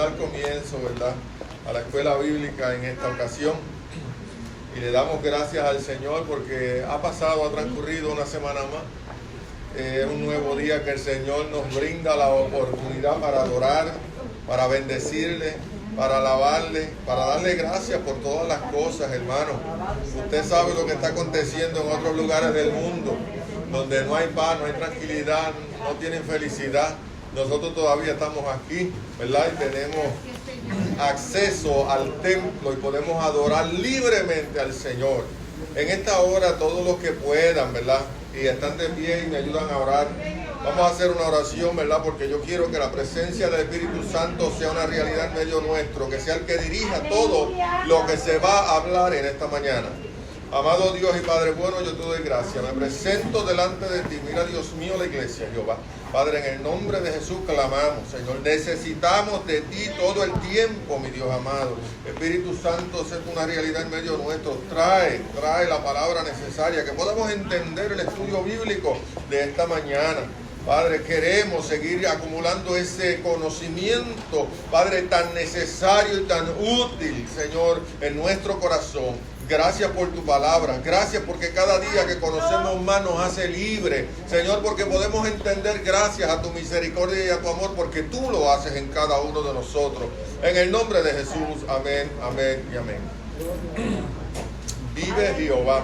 dar comienzo, ¿verdad?, a la escuela bíblica en esta ocasión. Y le damos gracias al Señor porque ha transcurrido una semana más. Es un nuevo día que el Señor nos brinda la oportunidad para adorar, para bendecirle, para alabarle, para darle gracias por todas las cosas, hermano. Usted sabe lo que está aconteciendo en otros lugares del mundo, donde no hay paz, no hay tranquilidad, no tienen felicidad. Nosotros todavía estamos aquí, ¿verdad? Y tenemos acceso al templo y podemos adorar libremente al Señor. En esta hora, todos los que puedan, ¿verdad?, y están de pie y me ayudan a orar, vamos a hacer una oración, ¿verdad?, porque yo quiero que la presencia del Espíritu Santo sea una realidad en medio nuestro, que sea el que dirija todo lo que se va a hablar en esta mañana. Amado Dios y Padre bueno, yo te doy gracias. Me presento delante de ti. Mira, Dios mío, la iglesia, Jehová. Padre, en el nombre de Jesús clamamos, Señor. Necesitamos de ti todo el tiempo, mi Dios amado. Espíritu Santo, sé una realidad en medio nuestro. Trae la palabra necesaria, que podamos entender el estudio bíblico de esta mañana. Padre, queremos seguir acumulando ese conocimiento, Padre, tan necesario y tan útil, Señor, en nuestro corazón. Gracias por tu palabra, gracias porque cada día que conocemos más nos hace libre, Señor, porque podemos entender gracias a tu misericordia y a tu amor, porque tú lo haces en cada uno de nosotros. En el nombre de Jesús, amén, amén y amén. Vive Jehová,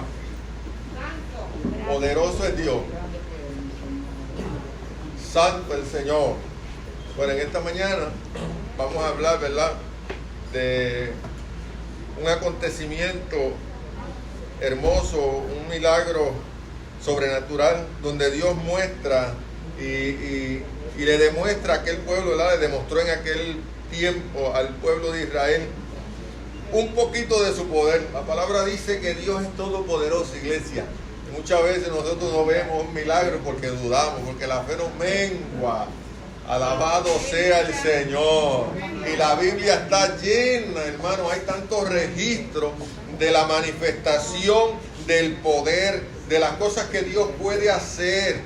poderoso es Dios, santo el Señor. Bueno, en esta mañana vamos a hablar, ¿verdad?, de un acontecimiento hermoso, un milagro sobrenatural, donde Dios muestra y le demuestra a aquel pueblo, ¿verdad?, le demostró en aquel tiempo al pueblo de Israel un poquito de su poder. La palabra dice que Dios es todopoderoso, iglesia. Muchas veces nosotros no vemos un milagro porque dudamos, porque la fe nos mengua. Alabado sea el Señor. Y la Biblia está llena, hermano, hay tantos registros de la manifestación del poder, de las cosas que Dios puede hacer.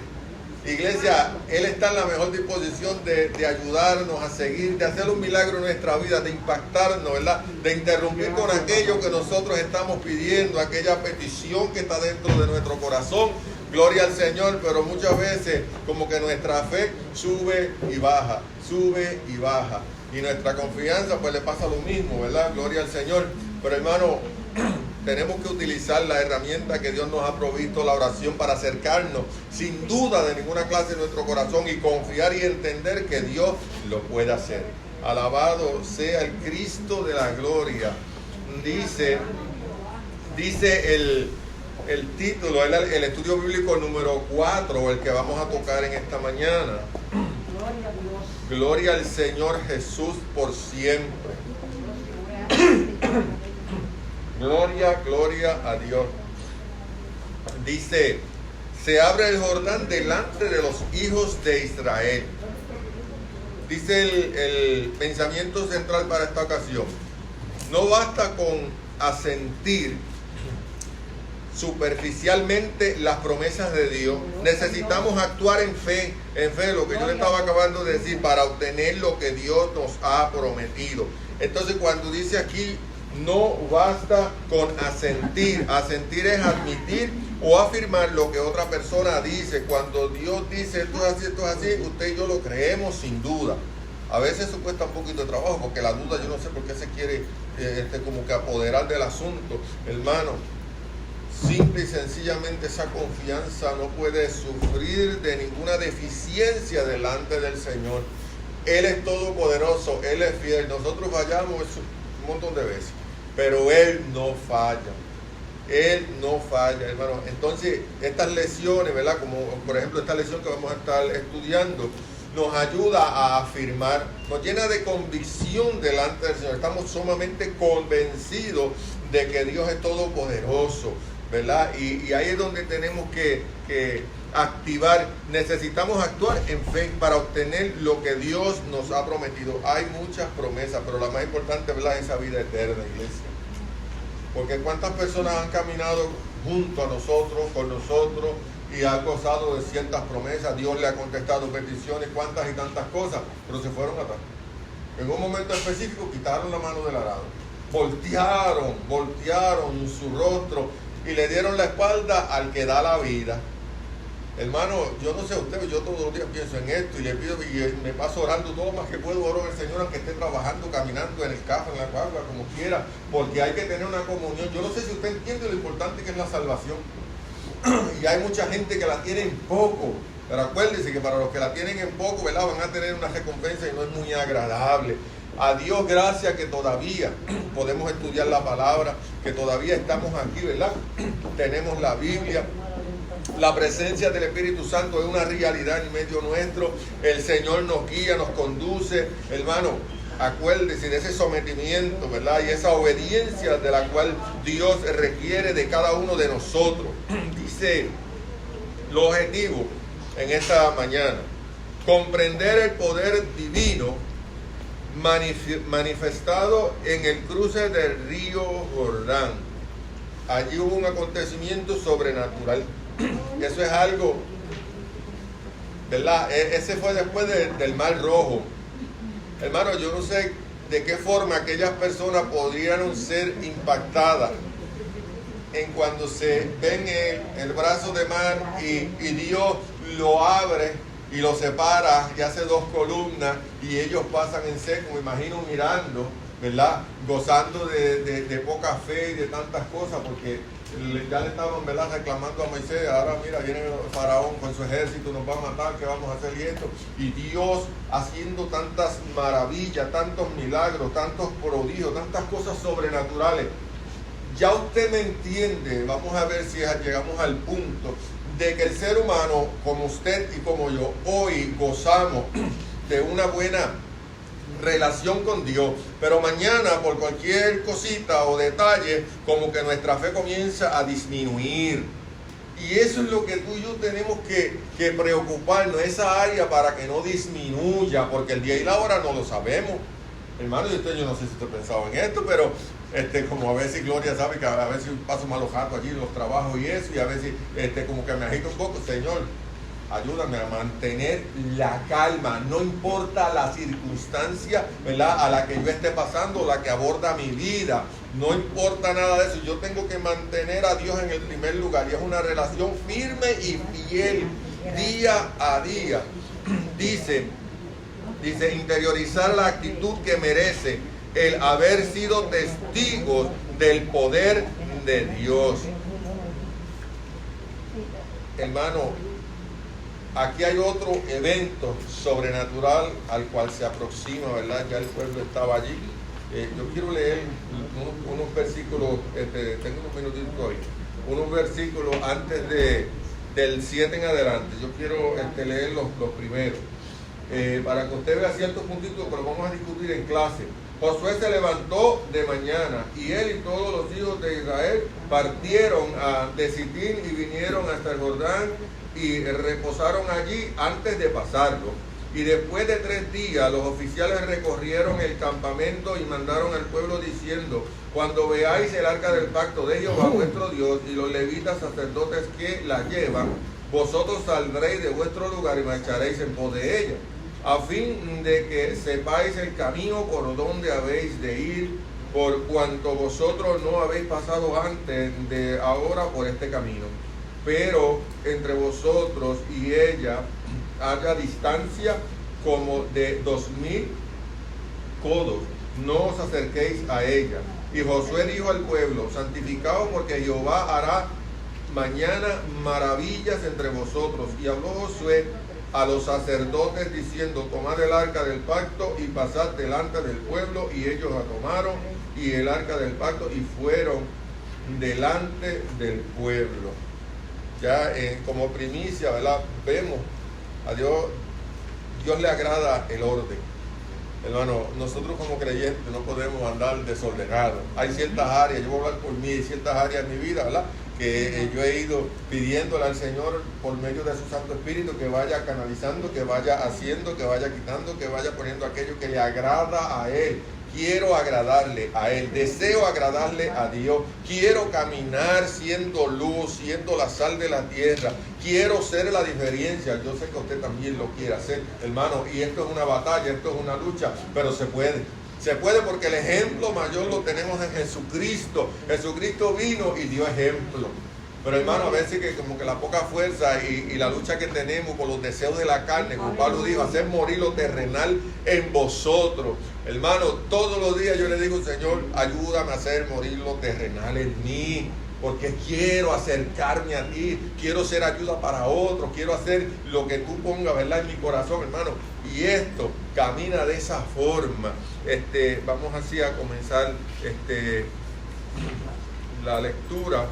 Iglesia, Él está en la mejor disposición de ayudarnos a seguir, de hacer un milagro en nuestra vida, de impactarnos, ¿verdad?, de interrumpir con aquello que nosotros estamos pidiendo, aquella petición que está dentro de nuestro corazón. Gloria al Señor, pero muchas veces como que nuestra fe sube y baja, y nuestra confianza pues le pasa lo mismo, ¿verdad? Gloria al Señor. Pero hermano, tenemos que utilizar la herramienta que Dios nos ha provisto, la oración, para acercarnos sin duda de ninguna clase en nuestro corazón y confiar y entender que Dios lo puede hacer. Alabado sea el Cristo de la gloria. Dice el título, el estudio bíblico número 4, el que vamos a tocar en esta mañana. Gloria al Señor Jesús por siempre. Gloria a Dios. Dice, se abre el Jordán delante de los hijos de Israel. Dice el pensamiento central para esta ocasión. No basta con asentir superficialmente las promesas de Dios. Necesitamos actuar en fe, lo que yo le estaba acabando de decir, para obtener lo que Dios nos ha prometido. Entonces, cuando dice aquí, no basta con asentir es admitir o afirmar lo que otra persona dice. Cuando Dios dice esto es así, usted y yo lo creemos sin duda. A veces eso cuesta un poquito de trabajo, porque la duda, yo no sé por qué se quiere como que apoderar del asunto, hermano. Simple y sencillamente esa confianza no puede sufrir de ninguna deficiencia delante del Señor. Él es todopoderoso, Él es fiel. Nosotros fallamos un montón de veces, pero Él no falla. Él no falla, hermano. Entonces, estas lecciones, ¿verdad?, como por ejemplo esta lección que vamos a estar estudiando, nos ayuda a afirmar, nos llena de convicción delante del Señor. Estamos sumamente convencidos de que Dios es todopoderoso, ¿verdad? Y ahí es donde tenemos que activar, necesitamos actuar en fe para obtener lo que Dios nos ha prometido. Hay muchas promesas, pero la más importante, ¿verdad?, es esa vida eterna, iglesia. Porque cuántas personas han caminado junto a nosotros, con nosotros, y han gozado de ciertas promesas, Dios le ha contestado peticiones, cuántas y tantas cosas, pero se fueron atrás. En un momento específico quitaron la mano del arado, voltearon su rostro y le dieron la espalda al que da la vida. Hermano, yo no sé usted, yo todos los días pienso en esto y le pido y me paso orando todo lo más que puedo, oro al Señor aunque esté trabajando, caminando en el carro, en la guagua, como quiera, porque hay que tener una comunión. Yo no sé si usted entiende lo importante que es la salvación. Y hay mucha gente que la tiene en poco, pero acuérdense que para los que la tienen en poco, ¿verdad?, van a tener una recompensa y no es muy agradable. A Dios gracias que todavía podemos estudiar la palabra, que todavía estamos aquí, ¿verdad? Tenemos la Biblia. La presencia del Espíritu Santo es una realidad en medio nuestro. El Señor nos guía, nos conduce. Hermano, acuérdese de ese sometimiento, ¿verdad? Y esa obediencia de la cual Dios requiere de cada uno de nosotros. Dice lo objetivo en esta mañana: comprender el poder divino manifestado en el cruce del río Jordán. Allí hubo un acontecimiento sobrenatural. Eso es algo, ¿verdad? Ese fue después del Mar Rojo. Hermano, yo no sé de qué forma aquellas personas podrían ser impactadas en cuando se ven el brazo de mar y Dios lo abre y lo separa y hace dos columnas y ellos pasan en seco, me imagino mirando, ¿verdad?, gozando de poca fe y de tantas cosas, porque ya le estaban, ¿verdad?, reclamando a Moisés: ahora mira, viene el faraón con su ejército, nos va a matar, ¿qué vamos a hacer? Y esto, y Dios haciendo tantas maravillas, tantos milagros, tantos prodigios, tantas cosas sobrenaturales. Ya usted me entiende. Vamos a ver si llegamos al punto de que el ser humano, como usted y como yo, hoy gozamos de una buena relación con Dios, pero mañana por cualquier cosita o detalle, como que nuestra fe comienza a disminuir. Y eso es lo que tú y yo tenemos que preocuparnos, esa área, para que no disminuya, porque el día y la hora no lo sabemos. Hermano, yo no sé si usted pensaba en esto, pero como a veces Gloria sabe que a veces paso malos ratos allí en los trabajos y eso, y a veces como que me agito un poco. Señor, ayúdame a mantener la calma, no importa la circunstancia, ¿verdad?, a la que yo esté pasando, la que aborda mi vida, no importa nada de eso. Yo tengo que mantener a Dios en el primer lugar, y es una relación firme y fiel, día a día. Dice, interiorizar la actitud que merece el haber sido testigos del poder de Dios. Hermano, aquí hay otro evento sobrenatural al cual se aproxima, ¿verdad? Ya el pueblo estaba allí. Yo quiero leer unos versículos, tengo unos minutitos hoy, unos versículos antes del 7 en adelante. Yo quiero leer los primeros, para que usted vea ciertos puntitos que los vamos a discutir en clase. Josué se levantó de mañana, y él y todos los hijos de Israel partieron de Sitín y vinieron hasta el Jordán y reposaron allí antes de pasarlo. Y después de 3 días los oficiales recorrieron el campamento y mandaron al pueblo diciendo: cuando veáis el arca del pacto de Jehová vuestro Dios y los levitas sacerdotes que la llevan, vosotros saldréis de vuestro lugar y marcharéis en pos de ella, a fin de que sepáis el camino por donde habéis de ir, por cuanto vosotros no habéis pasado antes de ahora por este camino. Pero entre vosotros y ella haya distancia como de 2000 codos, no os acerquéis a ella. Y Josué dijo al pueblo: santificaos, porque Jehová hará mañana maravillas entre vosotros. Y habló Josué a los sacerdotes diciendo: tomad el arca del pacto y pasad delante del pueblo. Y ellos la tomaron y el arca del pacto y fueron delante del pueblo. Ya como primicia, ¿verdad?, vemos a Dios le agrada el orden. Hermano, nosotros como creyentes no podemos andar desordenados. Hay ciertas áreas, yo voy a hablar por mí, hay ciertas áreas en mi vida, ¿verdad?, que yo he ido pidiéndole al Señor por medio de su Santo Espíritu que vaya canalizando, que vaya haciendo, que vaya quitando, que vaya poniendo aquello que le agrada a Él. quiero agradarle a Él, deseo agradarle a Dios, quiero caminar siendo luz, siendo la sal de la tierra, quiero ser la diferencia. Yo sé que usted también lo quiere hacer, hermano, y esto es una batalla, esto es una lucha, pero se puede. Se puede porque el ejemplo mayor lo tenemos en Jesucristo. Jesucristo vino y dio ejemplo. Pero hermano, a veces que como que la poca fuerza y la lucha que tenemos por los deseos de la carne, como Pablo dijo, hacer morir lo terrenal en vosotros. Hermano, todos los días yo le digo, Señor, ayúdame a hacer morir lo terrenal en mí, porque quiero acercarme a ti, quiero ser ayuda para otros, quiero hacer lo que tú pongas, ¿verdad?, en mi corazón, hermano. Y esto camina de esa forma. Vamos así a comenzar la lectura.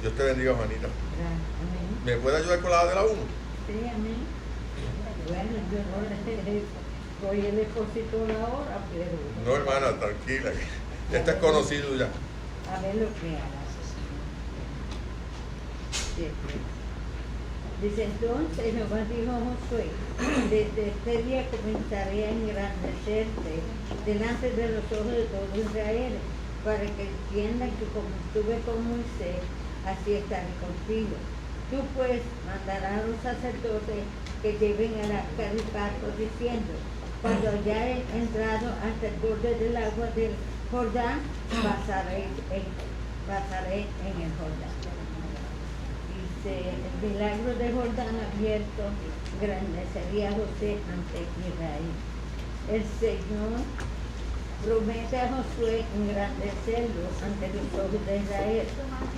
Dios te bendiga, Juanita. ¿Me puede ayudar con la de la 1? Sí, amén. Bueno, yo no soy el expositor ahora, pero... No, hermana, tranquila. Este es conocido ya. A ver lo que hagas. Dice, entonces Jehová dijo a Josué, desde este día comenzaré a engrandecerte delante de los ojos de todo Israel, para que entiendan que como estuve con Moisés, así estaré contigo. Tú pues mandarás a los sacerdotes que lleven el arca del pacto, diciendo, cuando hayáis entrado hasta el borde del agua del Jordán, pasaré en el Jordán. Dice, el milagro de Jordán abierto engrandecería a José ante Israel. El Señor promete a Josué engrandecerlo ante los ojos de Israel.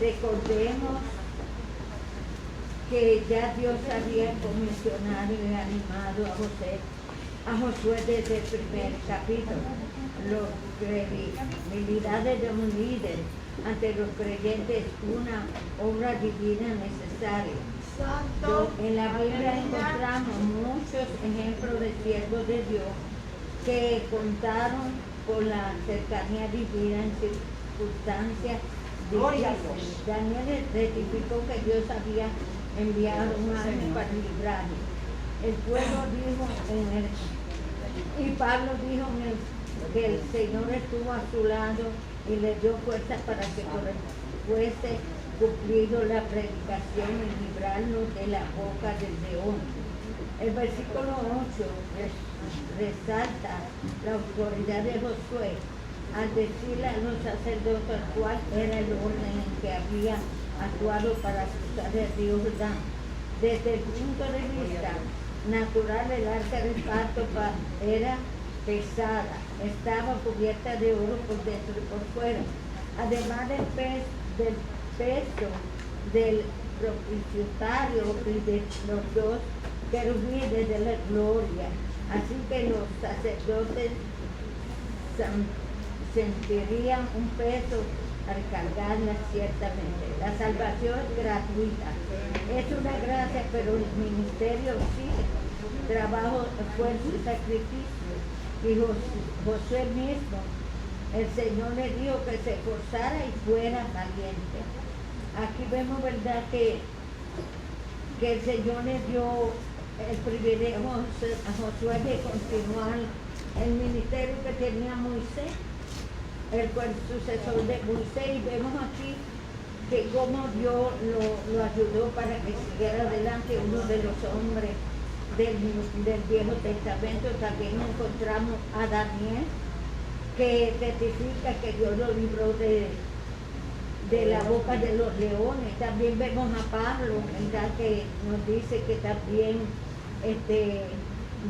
Recordemos que ya Dios había comisionado y animado a Josué desde el primer capítulo. Las credibilidades de un líder ante los creyentes es una obra divina necesaria. En la Biblia encontramos muchos ejemplos de siervos de Dios que contaron con la cercanía divina en circunstancias difíciles. Daniel rectificó que Dios había enviado un ángel para librarlo. El pueblo dijo y Pablo dijo que el Señor estuvo a su lado y le dio fuerza para que fuese cumplido la predicación y librarnos de la boca del león. El versículo 8 resalta la autoridad de Josué al decirle a los sacerdotes cuál era el orden en que había actuado para cruzar el río Jordán. Desde el punto de vista natural, el arca del pacto era pesada, estaba cubierta de oro por dentro y por fuera, además del peso del propiciatario y de los dos querubines de la gloria. Así que los sacerdotes sentirían un peso al cargarla ciertamente. La salvación es gratuita, es una gracia, pero el ministerio exige trabajo, esfuerzo y sacrificio. Y Josué mismo, el Señor le dijo que se esforzara y fuera valiente. Aquí vemos, ¿verdad?, que el Señor le dio el privilegio a Josué de continuar el ministerio que tenía Moisés, el sucesor de Moisés, y vemos aquí que cómo Dios lo ayudó para que siguiera adelante. Uno de los hombres del Viejo Testamento también encontramos a Daniel, que testifica que Dios lo libró de la boca de los leones. También vemos a Pablo, ¿verdad?, que nos dice que también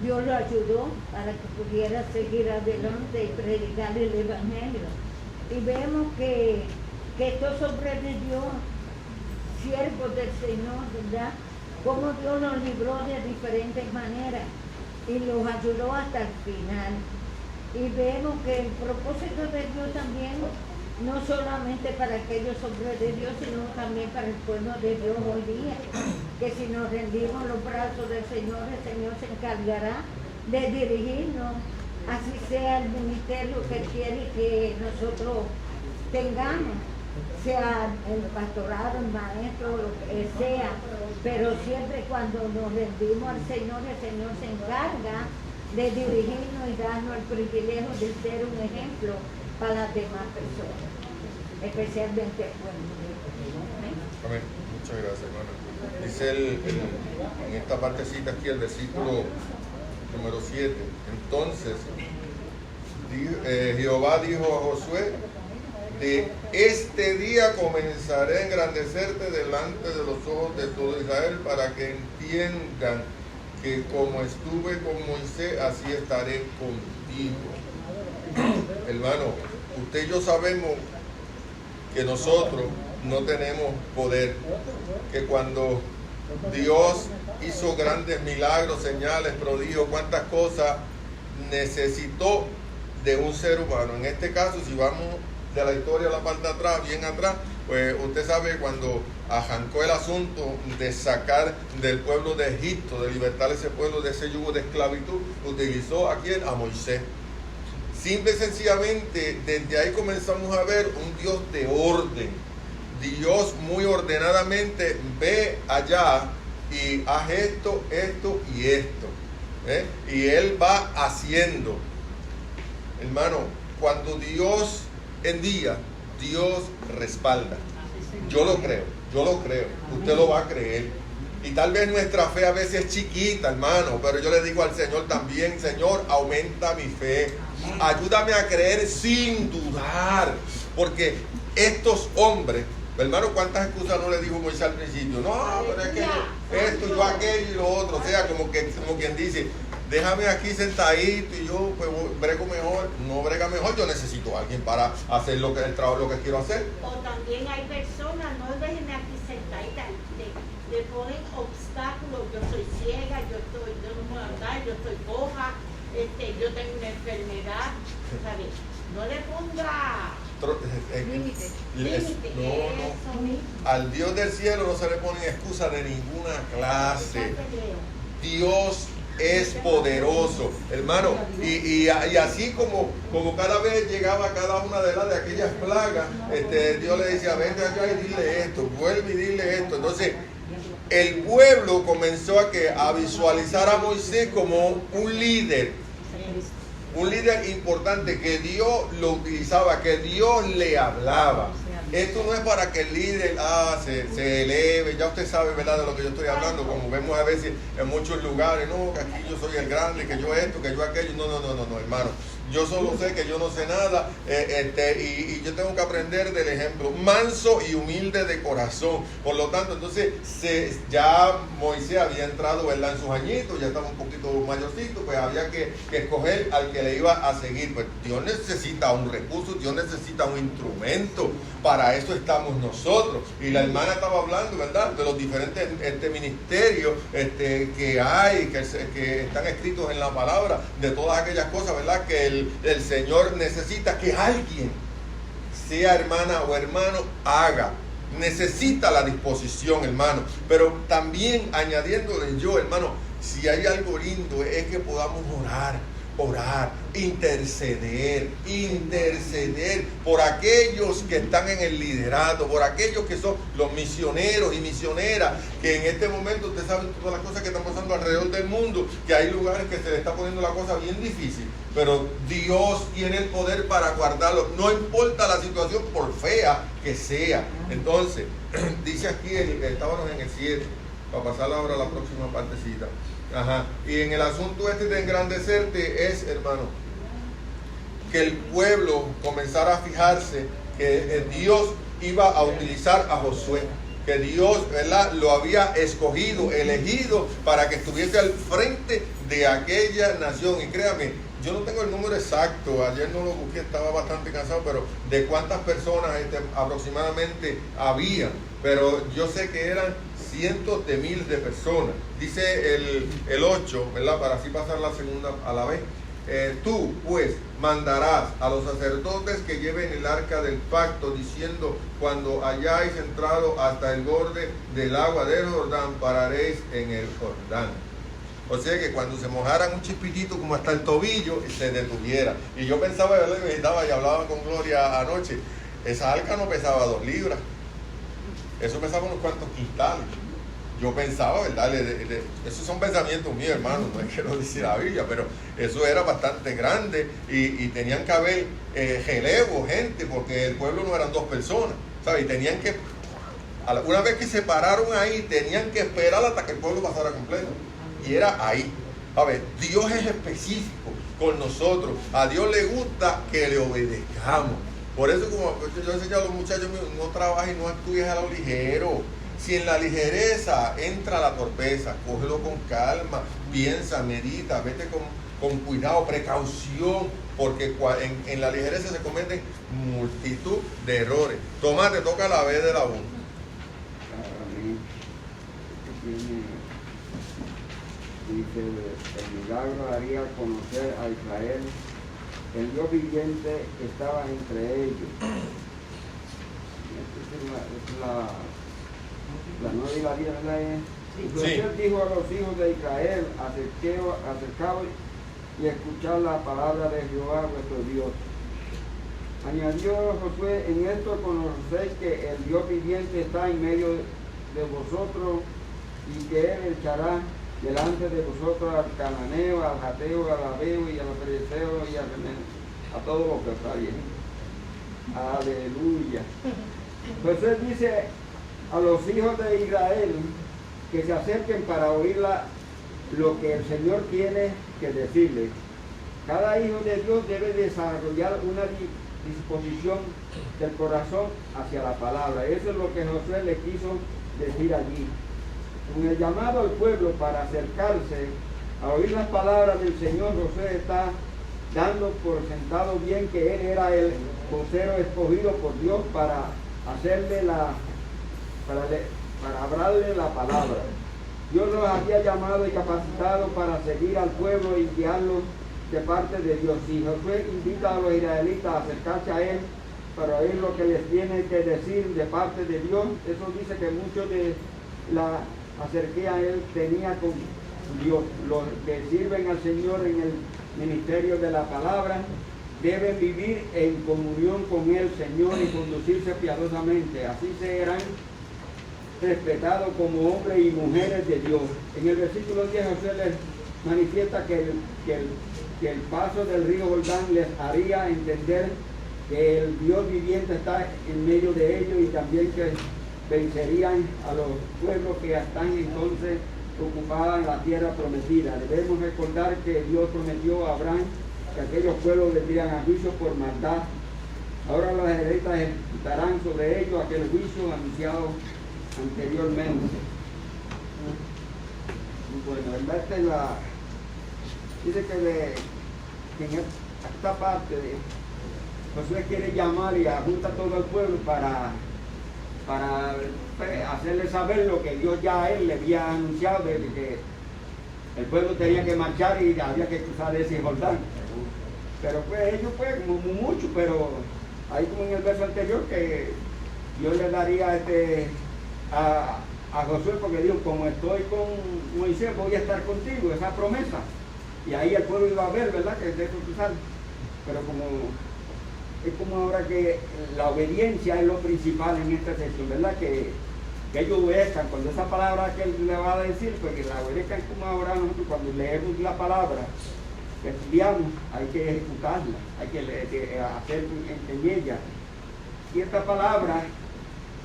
Dios lo ayudó para que pudiera seguir adelante y predicar el Evangelio. Y vemos que estos hombres de Dios, siervos del Señor, ¿verdad?, cómo Dios los libró de diferentes maneras y los ayudó hasta el final. Y vemos que el propósito de Dios también, no solamente para aquellos hombres de Dios, sino también para el pueblo de Dios hoy día, que si nos rendimos los brazos del Señor, el Señor se encargará de dirigirnos, así sea el ministerio que quiere que nosotros tengamos, sea el pastorado, el maestro, lo que sea, pero siempre cuando nos rendimos al Señor, el Señor se encarga de dirigirnos y darnos el privilegio de ser un ejemplo para las demás personas, especialmente el pueblo. Amén. Muchas gracias, hermana. Dice en esta partecita aquí, el versículo número 7. Entonces, Jehová dijo a Josué: de este día comenzaré a engrandecerte delante de los ojos de todo Israel, para que entiendan que como estuve con Moisés, así estaré contigo. Hermano, usted y yo sabemos que nosotros no tenemos poder, que cuando Dios hizo grandes milagros, señales, prodigios, cuántas cosas, necesitó de un ser humano. En este caso, si vamos de la historia a la parte de atrás, bien atrás, pues usted sabe cuando arrancó el asunto de sacar del pueblo de Egipto, de libertar a ese pueblo de ese yugo de esclavitud, utilizó a quién, a Moisés. Simple y sencillamente, desde ahí comenzamos a ver un Dios de orden. Dios muy ordenadamente ve allá y haz esto, esto y esto. Y Él va haciendo. Hermano, cuando Dios envía, Dios respalda. Yo lo creo. Usted lo va a creer. Y tal vez nuestra fe a veces es chiquita, hermano, pero yo le digo al Señor también: Señor, aumenta mi fe. Ayúdame a creer sin dudar. Porque estos hombres, hermano, ¿cuántas excusas no le dijo Moisés al principio? No, pero es que esto, yo aquello y lo otro. O sea, como quien dice: déjame aquí sentadito y yo pues brego mejor. No brega mejor, yo necesito a alguien para hacer el trabajo, lo que quiero hacer. O también hay personas: no déjenme aquí sentadita, le ponen obstáculos. Yo soy ciega, yo no puedo andar, yo estoy coja, yo tengo una enfermedad, ¿sabes? No le ponga límite. No. Al Dios del cielo no se le ponen excusas de ninguna clase. Dios es poderoso, hermano, y así como cada vez llegaba cada una de aquellas plagas, Dios le decía: vente acá y dile esto, vuelve y dile esto. Entonces el pueblo comenzó a visualizar a Moisés como un líder importante, que Dios lo utilizaba, que Dios le hablaba. Esto no es para que el líder se eleve, ya usted sabe, ¿verdad?, de lo que yo estoy hablando, como vemos a veces en muchos lugares: no, que aquí yo soy el grande, que yo esto, que yo aquello. No, hermano. Yo solo sé que yo no sé nada, y yo tengo que aprender del ejemplo, manso y humilde de corazón. Por lo tanto, entonces, ya Moisés había entrado, ¿verdad?, en sus añitos, ya estaba un poquito mayorcito, pues había que escoger al que le iba a seguir. Pues Dios necesita un recurso, Dios necesita un instrumento. Para eso estamos nosotros. Y la hermana estaba hablando, ¿verdad?, de los diferentes ministerios que hay, que están escritos en la palabra, de todas aquellas cosas, ¿verdad?, que el Señor necesita que alguien, sea hermana o hermano, haga. Necesita la disposición, hermano. Pero también añadiéndole yo, hermano, si hay algo lindo es que podamos orar, interceder por aquellos que están en el liderato, por aquellos que son los misioneros y misioneras, que en este momento usted sabe todas las cosas que están pasando alrededor del mundo, que hay lugares que se le está poniendo la cosa bien difícil, pero Dios tiene el poder para guardarlo, no importa la situación por fea que sea. Entonces, dice aquí, estábamos en el 7, para pasar ahora a la próxima partecita. Y en el asunto de engrandecerte es, hermano, que el pueblo comenzara a fijarse que Dios iba a utilizar a Josué, que Dios, ¿verdad?, lo había escogido, elegido para que estuviese al frente de aquella nación. Y créame, yo no tengo el número exacto, ayer no lo busqué, estaba bastante cansado, pero de cuántas personas aproximadamente había, pero yo sé que eran cientos de miles de personas. Dice el 8, ¿verdad?, para así pasar la segunda a la vez. Tú pues mandarás a los sacerdotes que lleven el arca del pacto, diciendo: cuando hayáis entrado hasta el borde del agua del Jordán, pararéis en el Jordán. O sea que cuando se mojaran un chispitito como hasta el tobillo, se detuviera. Y yo pensaba, ¿verdad?, y meditaba y hablaba con Gloria anoche, esa arca no pesaba 2 libras, eso pesaba unos cuantos quintales. yo pensaba, ¿verdad? Esos son pensamientos míos, hermano, no es que lo dice la Biblia, pero eso era bastante grande y tenían que haber relevo, gente, porque el pueblo no eran 2 personas, ¿sabes? Y tenían que, una vez que se pararon ahí, tenían que esperar hasta que el pueblo pasara completo. Y era ahí. A ver, Dios es específico con nosotros. A Dios le gusta que le obedezcamos. Por eso, como yo enseño a los muchachos, no trabajes y no actúes a lo ligero. Si en la ligereza entra la torpeza, cógelo con calma, piensa, medita, vete con cuidado, precaución, porque en la ligereza se cometen multitud de errores. Tomás, te toca la B de la 1. Dice, el milagro haría conocer a Israel, el Dios viviente estaba entre ellos. Esta es la nueva y la vieja ley. Entonces él dijo a los hijos de Israel, acercaos y escuchad la palabra de Jehová vuestro Dios. Añadió Josué, en esto conocéis que el Dios viviente está en medio de vosotros y que él echará delante de vosotros al cananeo, al jateo, al abeo y al fereceo y a todo lo que está bien. Aleluya. Pues él dice a los hijos de Israel que se acerquen para oír lo que el Señor tiene que decirles. Cada hijo de Dios debe desarrollar una disposición del corazón hacia la palabra. Eso es lo que Josué le quiso decir allí. Con el llamado al pueblo para acercarse a oír las palabras del Señor, Josué está dando por sentado bien que él era el vocero escogido por Dios para hacerle para hablarle la palabra. Dios los había llamado y capacitado para seguir al pueblo y guiarlos de parte de Dios. Y Josué invita a los israelitas a acercarse a él para oír lo que les tiene que decir de parte de Dios. Eso dice que muchos de la acerqué a él tenía con Dios. Los que sirven al Señor en el ministerio de la palabra deben vivir en comunión con el Señor y conducirse piadosamente. Así serán respetados como hombres y mujeres de Dios. En el versículo 10 José les manifiesta que el paso del río Jordán les haría entender que el Dios viviente está en medio de ellos y también que vencerían a los pueblos que están entonces ocupados en la tierra prometida. Debemos recordar que Dios prometió a Abraham que aquellos pueblos vendrían a juicio por maldad. Ahora los israelitas ejecutarán sobre ellos aquel juicio anunciado anteriormente. Bueno, en verdad dice que en esta parte Josué quiere llamar y junta a todo el pueblo para hacerle saber lo que Dios ya a él le había anunciado, de que el pueblo tenía que marchar y había que cruzar ese Jordán. Pero pues ellos pues mucho, pero ahí como en el verso anterior que Dios le daría a Josué, porque dijo, como estoy con Moisés, voy a estar contigo, esa promesa. Y ahí el pueblo iba a ver, ¿verdad?, que de cruzar. Pero es como ahora que la obediencia es lo principal en esta sección, ¿verdad? Que ellos obedezcan. Cuando esa palabra que él le va a decir, pues que la obedezcan, como ahora nosotros cuando leemos la palabra, que estudiamos, hay que ejecutarla, hay que hacer en ella. Y esta palabra,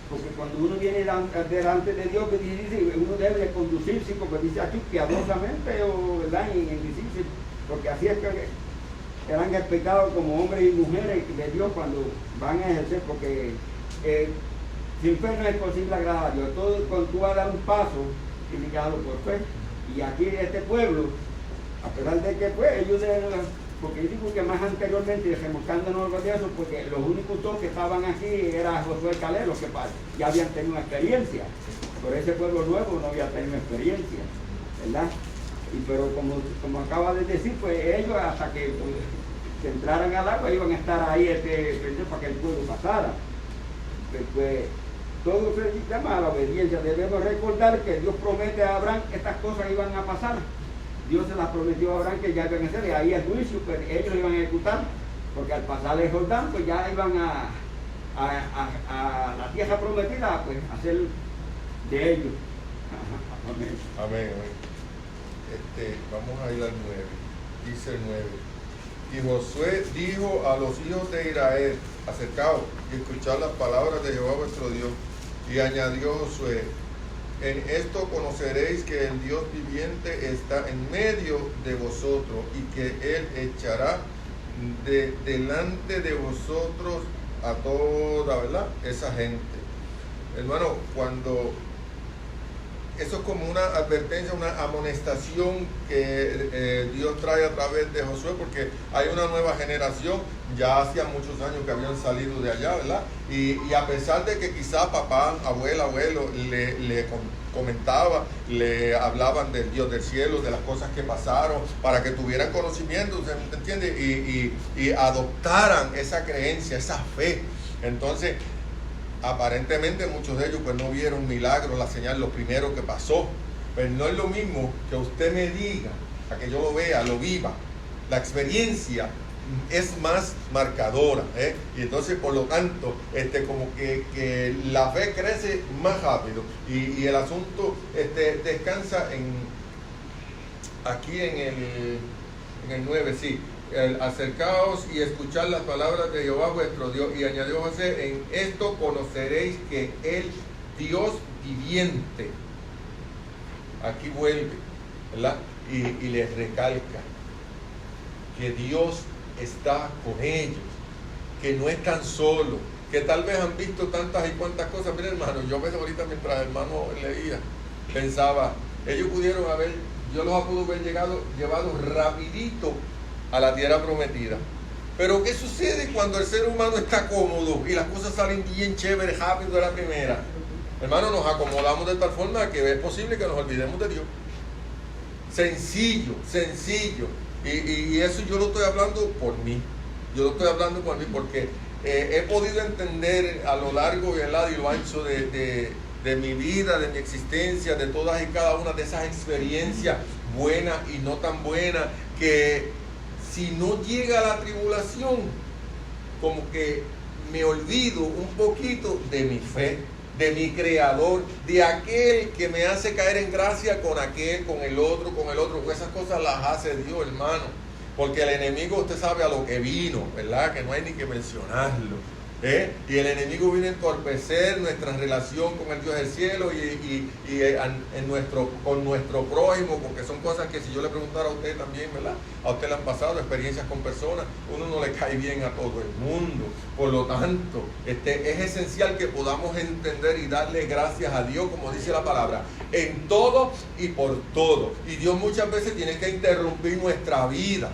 porque cuando uno viene delante de Dios, pues dice, uno debe conducirse, como dice aquí, piadosamente, o ¿verdad?, en decirse, porque así es que eran respetados como hombres y mujeres de Dios cuando van a ejercer, porque sin fe no es posible agradar a Dios. Todo cuando tú vas a dar un paso, tienes que darlo por fe. Y aquí este pueblo, a pesar de que pues ellos porque yo digo que más anteriormente, remolcándonos los de eso, porque los únicos dos que estaban aquí eran Josué y Caleb, los que ya habían tenido experiencia. Pero ese pueblo nuevo no había tenido experiencia, ¿verdad? Pero como acaba de decir, pues ellos hasta que se entraran al agua iban a estar ahí para que el pueblo pasara. Pues todo se llama a la obediencia. Debemos recordar que Dios promete a Abraham que estas cosas iban a pasar. Dios se las prometió a Abraham que ya iban a hacer, y ahí el juicio, pues ellos iban a ejecutar, porque al pasar el Jordán, pues ya iban a la tierra prometida, pues hacer de ellos. Amén. Amén. Vamos a ir al 9. Dice el 9. Y Josué dijo a los hijos de Israel: acercaos y escuchad las palabras de Jehová vuestro Dios. Y añadió Josué: en esto conoceréis que el Dios viviente está en medio de vosotros y que Él echará delante de vosotros a toda, ¿verdad?, esa gente. Hermano, cuando eso es como una advertencia, una amonestación que Dios trae a través de Josué, porque hay una nueva generación, ya hacía muchos años que habían salido de allá, ¿verdad? Y a pesar de que quizás papá, abuelo, le comentaba, le hablaban del Dios del cielo, de las cosas que pasaron, para que tuvieran conocimiento, ¿se entiende? Y adoptaran esa creencia, esa fe. Entonces, aparentemente muchos de ellos pues no vieron milagros, la señal, lo primero que pasó. Pero no es lo mismo que usted me diga, a que yo lo vea, lo viva. La experiencia es más marcadora, ¿eh? Y entonces por lo tanto como que la fe crece más rápido y el asunto descansa aquí en el 9, sí. Acercaos y escuchad las palabras de Jehová vuestro Dios. Y añadió José: en esto conoceréis que el Dios viviente, aquí vuelve, ¿verdad? Y les recalca que Dios está con ellos, que no están solos, que tal vez han visto tantas y cuantas cosas. Mira, hermano, yo ahorita mientras el hermano leía, pensaba, ellos pudieron haber, yo los pudo haber llevado rapidito a la tierra prometida. Pero ¿qué sucede cuando el ser humano está cómodo y las cosas salen bien chéveres, rápido de la primera? Hermano, nos acomodamos de tal forma que es posible que nos olvidemos de Dios. Sencillo. Y eso yo lo estoy hablando por mí. Yo lo estoy hablando por mí porque he podido entender a lo largo y y lo ancho de mi vida, de mi existencia, de todas y cada una de esas experiencias buenas y no tan buenas, que si no llega la tribulación, como que me olvido un poquito de mi fe, de mi creador, de aquel que me hace caer en gracia con aquel, con el otro. Esas cosas las hace Dios, hermano. Porque el enemigo, usted sabe a lo que vino, ¿verdad? Que no hay ni que mencionarlo. Y el enemigo viene a entorpecer nuestra relación con el Dios del cielo y con nuestro prójimo, porque son cosas que si yo le preguntara a usted también, ¿verdad? A usted le han pasado experiencias con personas, uno no le cae bien a todo el mundo. Por lo tanto, es esencial que podamos entender y darle gracias a Dios, como dice la palabra, en todo y por todo. Y Dios muchas veces tiene que interrumpir nuestra vida.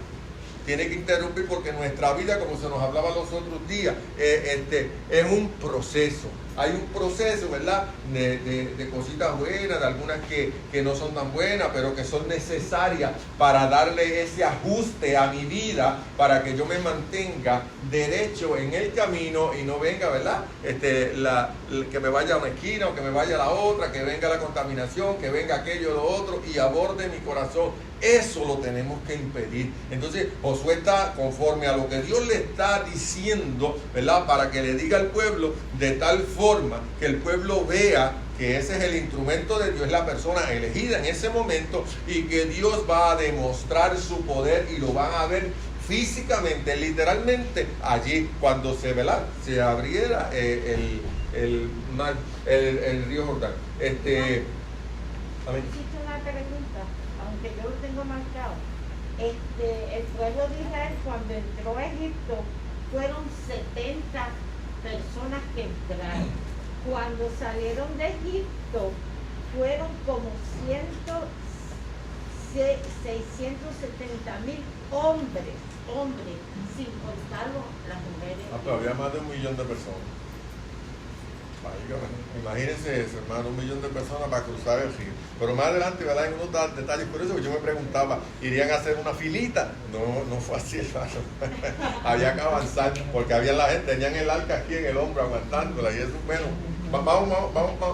Tiene que interrumpir porque nuestra vida, como se nos hablaba los otros días, es un proceso. Hay un proceso, ¿verdad? De cositas buenas, de algunas que no son tan buenas, pero que son necesarias para darle ese ajuste a mi vida, para que yo me mantenga derecho en el camino y no venga, ¿verdad? Que me vaya a una esquina o que me vaya a la otra, que venga la contaminación, que venga aquello o lo otro y aborde mi corazón. Eso lo tenemos que impedir. Entonces Josué está conforme a lo que Dios le está diciendo, ¿verdad? Para que le diga al pueblo de tal forma que el pueblo vea que ese es el instrumento de Dios, es la persona elegida en ese momento, y que Dios va a demostrar su poder y lo van a ver físicamente, literalmente, allí cuando se abriera el río Jordán. Amén. Existe una pregunta, aunque yo lo tengo marcado. El pueblo de Israel, cuando entró a Egipto, fueron 70 personas que entraron. Cuando salieron de Egipto, fueron como 670,000 hombres, sin contar las mujeres. Pero había más de 1 millón de personas. Imagínense eso, hermano, 1 millón de personas para cruzar el río. Pero más adelante, ¿verdad? Hay unos detalles curiosos. Yo me preguntaba, ¿irían a hacer una filita? No fue así, hermano. Había que avanzar, porque había la gente, tenían el arca aquí en el hombro aguantándola, y eso, bueno, vamos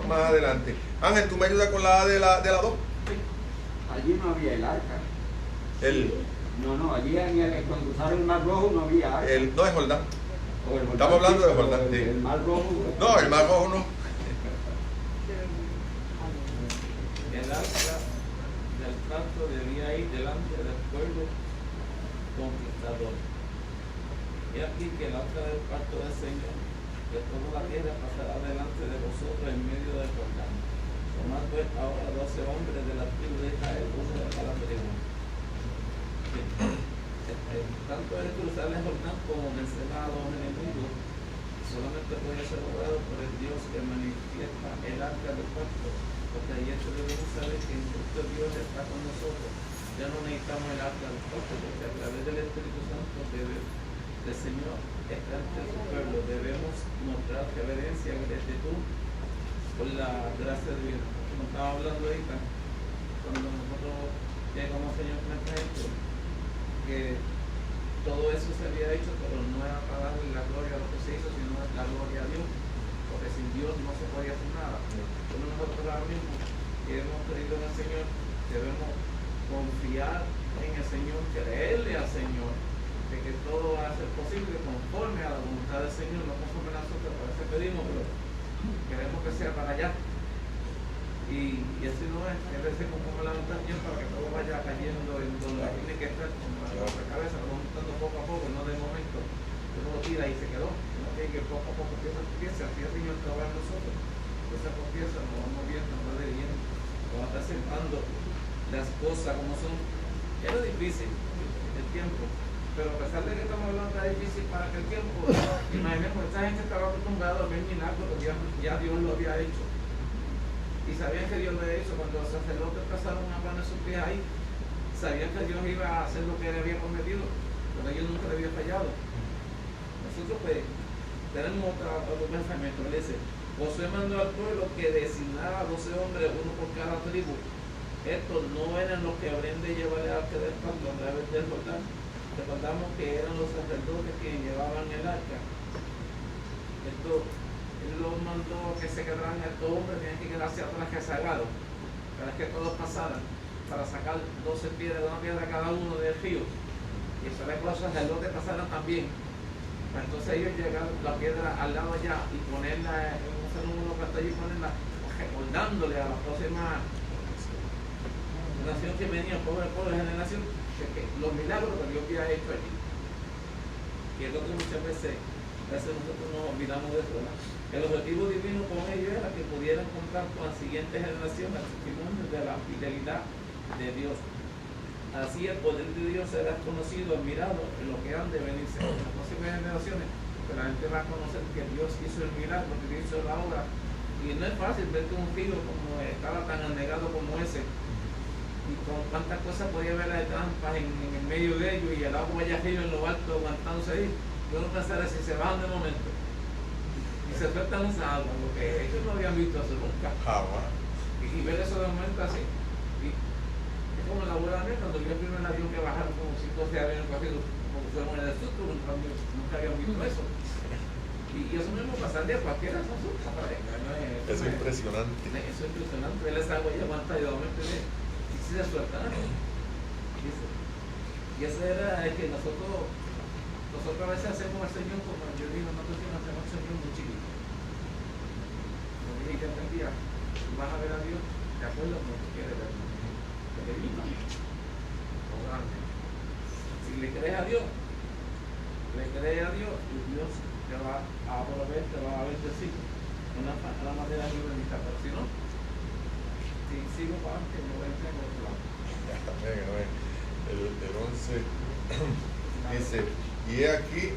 más adelante. Ángel, ¿tú me ayudas con la de la 2? Allí no había el arca. No, allí cuando cruzaron el Mar Rojo no había arca. No es Jordán. Estamos hablando de Jordán. El Mar Rojo. No, el Mar Rojo no. el arca del pacto debía ir delante del pueblo conquistador. Y aquí que el arca del pacto del Señor de toda la tierra pasará delante de vosotros en medio del Jordán. Tomad pues ahora 12 hombres de la tribu de Israel, uno de cada tribu. Tanto el cruzar el Jordán como vencer a los enemigos solamente puede ser logrado por el Dios que manifiesta el arca del pacto, porque ahí debemos saber que en Cristo Dios está con nosotros. Ya no necesitamos el arca del pacto, porque a través del Espíritu Santo del Señor está entre su pueblo. Debemos mostrar reverencia y gratitud por la gracia divina. Como estaba hablando ahorita, cuando nosotros llegamos al Señor con esto, que todo eso se había hecho, pero no era para darle la gloria a lo que se hizo, sino la gloria a Dios, porque sin Dios no se podía hacer nada. Pero nosotros ahora mismo que hemos creído en el Señor, debemos confiar en el Señor, creerle al Señor, de que todo va a ser posible conforme a la voluntad del Señor, no conforme a nosotros, para eso pedimos, pero queremos que sea para allá. Y así no es, debe ser conforme a la voluntad del Señor para que todo vaya cayendo en donde tiene que estar, con nuestra cabeza, lo vamos montando poco a poco, no de momento, uno lo tira y se quedó, no tiene que poco a poco pieza por pieza, así el Señor trabaja en nosotros, pieza por pieza, nos vamos viendo, nos va leyendo, nos va a estar sentando las cosas como son. Era difícil el tiempo, pero a pesar de que estamos hablando tan difícil para aquel tiempo, imaginemos, esta gente estaba acostumbrada a ver milagros, ya Dios lo había hecho. Y sabían que Dios lo había hecho. Cuando los sacerdotes pasaron a poner sus pies ahí, sabían que Dios iba a hacer lo que le había prometido, pero ellos nunca le habían fallado. Nosotros pues tenemos otro pensamiento. Él dice, Josué mandó al pueblo que designara 12 hombres, uno por cada tribu. Estos no eran los que habrían de llevar el arca del pacto a través del Jordán. Recordamos que eran los sacerdotes quienes llevaban el arca. Él los mandó que se quedaran, estos hombres tenían que quedarse atrás rezagados para que todos pasaran, para sacar 12 piedras, una piedra cada uno del río, y para que los sacerdotes pasaran también. Entonces ellos llegaron la piedra al lado allá y ponerla en un segundo castillo y ponerla recordándole a la próxima generación que venía, pobre generación, que los milagros que Dios había hecho allí. Y es lo que muchas veces nosotros nos olvidamos de eso, ¿verdad? El objetivo divino con ellos era que pudieran contar con la siguiente generación el testimonio de la fidelidad de Dios. Así el poder de Dios será conocido, admirado en lo que han de venirse. En las próximas generaciones, que la gente va a conocer que Dios hizo el milagro, que Dios hizo la obra. Y no es fácil ver que un río como estaba tan anegado como ese, y con cuántas cosas podía haber de trampas en el medio de ellos, y el agua allá arriba en lo alto aguantándose ahí. Yo no pensara si se bajan de momento y se sueltan esa agua, porque ellos no habían visto eso nunca. Y ver eso de momento así. Y es como la abuela mía cuando vio el primer avión que bajaron como 5 o 6 aviones cogidos, como fue en el susto, nunca habían visto eso. Y eso mismo pasaría a cualquiera, eso asusta. Eso es impresionante. Eso es impresionante, ver esa agua y aguanta y de momento y si se sueltan. Y ese era el que nosotros a veces hacemos al Señor como yo digo, nosotros hacemos al Señor muy chiquito. Como dije que algún día vas a ver a Dios, te acuerdas como tú quieres verlo. Pequeñito o grande. Si le crees a Dios, y Dios te va a volver, te va a bendecir de una manera muy bonita. Pero si no, si sigo para adelante, no voy a entrar en otro lado. El 11 dice, y he aquí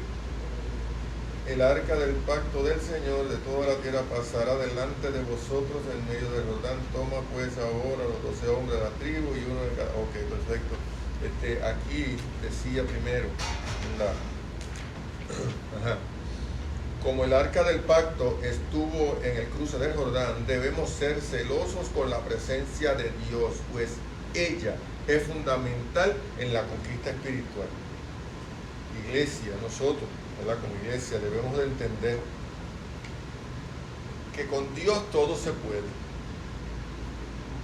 el arca del pacto del Señor de toda la tierra pasará delante de vosotros en medio del Jordán. Toma pues ahora los 12 hombres de la tribu y uno de cada. Ok, perfecto. Aquí decía primero, como el arca del pacto estuvo en el cruce del Jordán, debemos ser celosos con la presencia de Dios, pues ella es fundamental en la conquista espiritual. Iglesia, nosotros, ¿verdad? Como iglesia debemos de entender que con Dios todo se puede,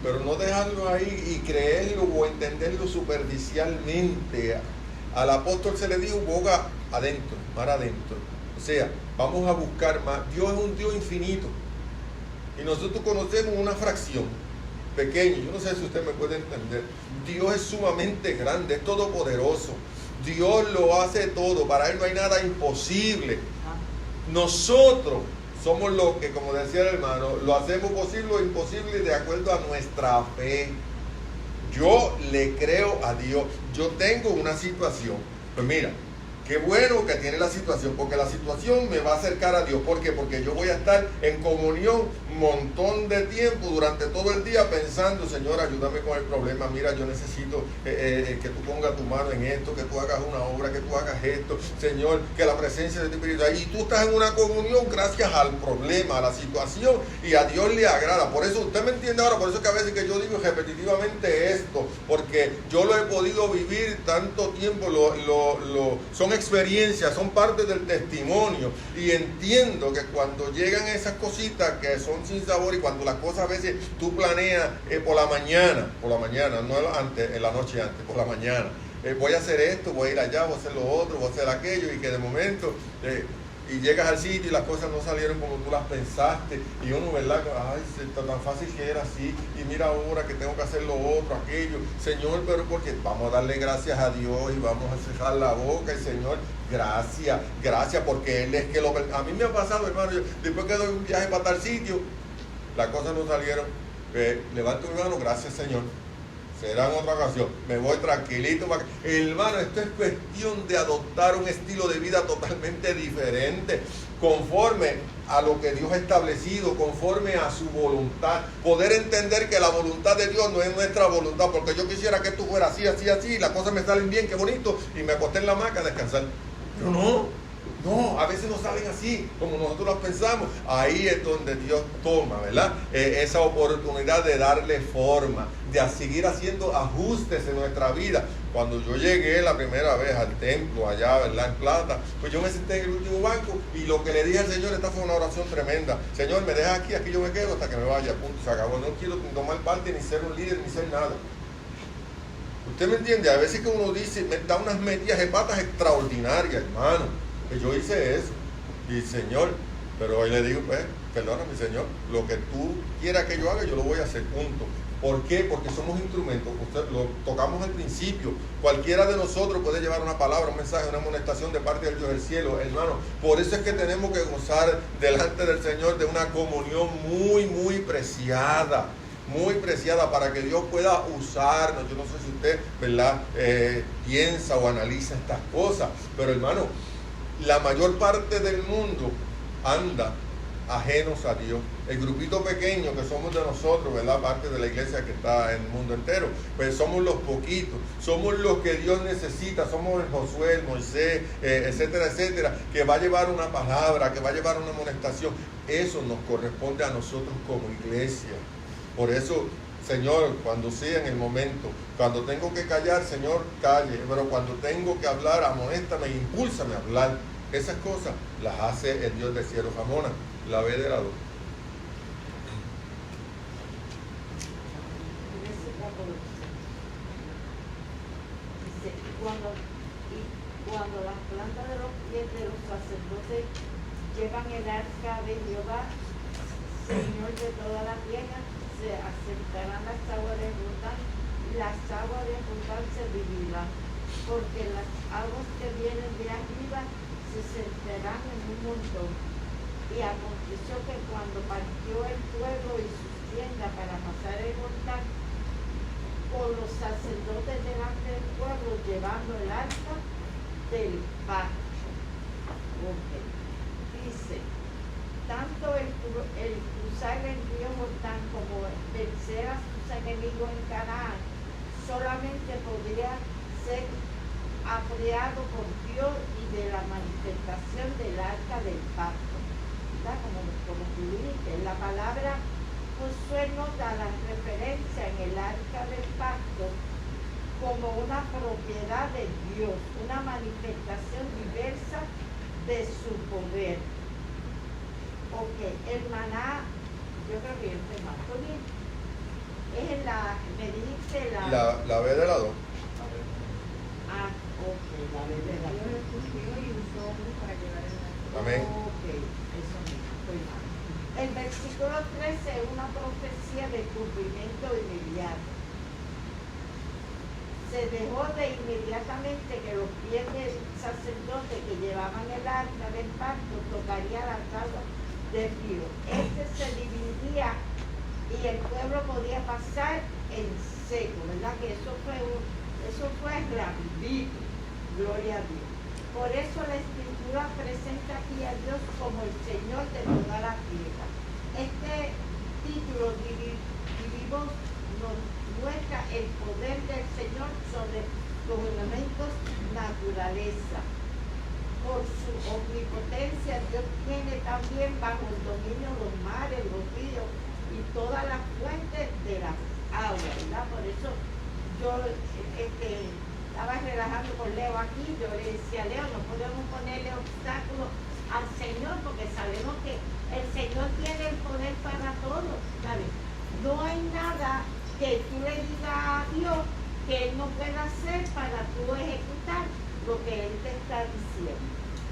pero no dejarlo ahí y creerlo o entenderlo superficialmente. Al apóstol se le dijo boga adentro, mar adentro, o sea, vamos a buscar más. Dios es un Dios infinito y nosotros conocemos una fracción, pequeño. Yo no sé si usted me puede entender. Dios es sumamente grande, es todopoderoso. Dios lo hace todo, para Él no hay nada imposible. Nosotros somos los que, como decía el hermano, lo hacemos posible o imposible de acuerdo a nuestra fe. Yo le creo a Dios. Yo tengo una situación. Pues mira, qué bueno que tiene la situación, porque la situación me va a acercar a Dios. ¿Por qué? Porque yo voy a estar en comunión un montón de tiempo durante todo el día pensando, Señor, ayúdame con el problema. Mira, yo necesito que tú pongas tu mano en esto, que tú hagas una obra, que tú hagas esto. Señor, que la presencia de tu Espíritu. Y tú estás en una comunión gracias al problema, a la situación, y a Dios le agrada. Por eso, usted me entiende ahora, por eso que a veces que yo digo repetitivamente esto, porque yo lo he podido vivir tanto tiempo, son experiencias, son parte del testimonio, y entiendo que cuando llegan esas cositas que son sin sabor, y cuando las cosas a veces tú planeas por la mañana, no antes, en la noche antes, por la mañana, voy a hacer esto, voy a ir allá, voy a hacer lo otro, voy a hacer aquello, y que de momento y llegas al sitio y las cosas no salieron como tú las pensaste, y uno, ¿verdad? Ay, tan fácil que era así, y mira ahora que tengo que hacer lo otro, aquello. Señor, pero porque vamos a darle gracias a Dios y vamos a cerrar la boca, y Señor, gracias, porque Él es que lo... A mí me ha pasado, hermano, yo, después que doy un viaje para tal sitio, las cosas no salieron, levanto mi mano, gracias Señor, será en otra ocasión, me voy tranquilito. Hermano, esto es cuestión de adoptar un estilo de vida totalmente diferente, conforme a lo que Dios ha establecido, conforme a su voluntad. Poder entender que la voluntad de Dios no es nuestra voluntad, porque yo quisiera que esto fuera así, y las cosas me salen bien, qué bonito, y me acosté en la hamaca a descansar. Pero no, a veces no salen así como nosotros las pensamos. Ahí es donde Dios toma, ¿verdad? Esa oportunidad de darle forma, de seguir haciendo ajustes en nuestra vida. Cuando yo llegué la primera vez al templo allá, ¿verdad? En Plata, pues yo me senté en el último banco, y lo que le dije al Señor, esta fue una oración tremenda. Señor, me dejas aquí yo me quedo hasta que me vaya, punto, se acabó. No quiero tomar parte, ni ser un líder, ni ser nada. ¿Usted me entiende? A veces que uno dice, me da unas metidas de patas extraordinarias, hermano, que yo hice eso, y Señor, pero hoy le digo, perdóname Señor, lo que tú quieras que yo haga, yo lo voy a hacer, punto. ¿Por qué? Porque somos instrumentos. Usted, lo tocamos al principio. Cualquiera de nosotros puede llevar una palabra, un mensaje, una amonestación de parte del Dios del cielo, hermano. Por eso es que tenemos que gozar delante del Señor de una comunión muy preciada, para que Dios pueda usarnos. Yo no sé si usted, ¿verdad?, piensa o analiza estas cosas, pero hermano, la mayor parte del mundo anda ajenos a Dios. El grupito pequeño que somos de nosotros, ¿verdad?, parte de la iglesia que está en el mundo entero, pues somos los poquitos, somos los que Dios necesita, somos el Josué, el Moisés, etcétera, que va a llevar una palabra, que va a llevar una amonestación. Eso nos corresponde a nosotros como iglesia. Por eso, Señor, cuando sea en el momento, cuando tengo que callar, Señor, calle, pero cuando tengo que hablar, amonéstame, impúlsame a hablar. Esas cosas las hace el Dios del cielo. Ramona, la B de la 2. Cuando las plantas de los pies de los sacerdotes llevan el arca de Jehová, Señor de toda la tierra, se acercarán las aguas de Jordán, y las aguas de Jordán se dividirán, porque las aguas que vienen de arriba se sentarán en un montón. Y aconteció que cuando partió el pueblo y sus tiendas para pasar el Jordán, con los sacerdotes delante del pueblo llevando el arca del pacto. Okay. Dice, tanto el cruzar el río Jordán como vencer a sus enemigos en Canaán solamente podría ser apoyado por Dios y de la manifestación del arca del pacto. ¿Verdad? Como tú dijiste, la palabra Josué nos da la referencia en el arca del pacto como una propiedad de Dios, una manifestación diversa de su poder. Ok, el maná, yo creo que yo estoy más bien. Es en la, me dijiste la B de la 2. Ah, ok, la B de la 2. Amén. Ok, eso mismo, estoy mal. El versículo 13 es una profecía de cumplimiento inmediato. Se dejó de inmediatamente que los pies del sacerdote que llevaban el arca del pacto tocaría las aguas del río. Se dividía y el pueblo podía pasar en seco, ¿verdad? Que eso fue rapidito, gloria a Dios. Por eso la Escritura presenta aquí a Dios como el Señor de toda la tierra. Este título vivimos nos muestra el poder del Señor sobre los elementos naturaleza. Por su omnipotencia, Dios tiene también bajo el dominio los mares, los ríos y todas las fuentes de las aguas, ¿verdad? Por eso yo estaba relajando con Leo aquí, yo le decía a Leo, no podemos ponerle obstáculos al Señor porque sabemos que el Señor tiene el poder para todo, ¿sabes? No hay nada que tú le digas a Dios que Él no pueda hacer para tú ejecutar lo que Él te está diciendo.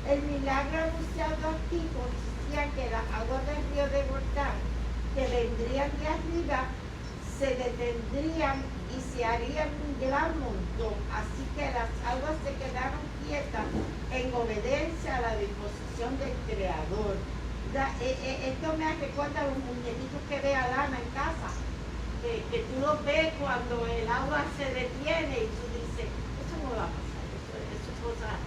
El milagro anunciado aquí consistía en que las aguas del río de Jordán que vendrían de arriba se detendrían y se harían un gran montón, así que las aguas se quedaron quietas en obediencia a la disposición del Creador. Esto me recuerda a los muñequitos que ve Alana en casa, que tú los ves cuando el agua se detiene y tú dices, eso no va a pasar, eso es cosa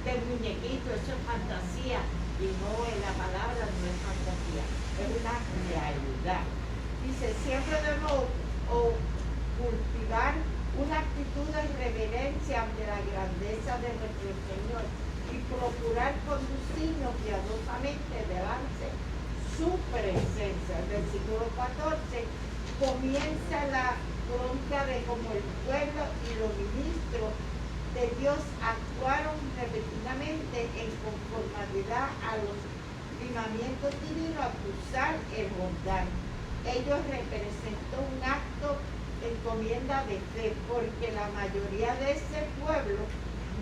del muñequito, eso es fantasía, y no, en la palabra no es fantasía, es una realidad. Dice, siempre debemos cultivar una actitud de reverencia ante la grandeza de nuestro Señor y procurar conducirnos piadosamente delante su presencia. El versículo 14 comienza la crónica de cómo el pueblo y los ministros de Dios actuaron repetidamente en conformidad a los lineamientos divinos al cruzar el Jordán. Ellos representó un acto de encomienda de fe, porque la mayoría de ese pueblo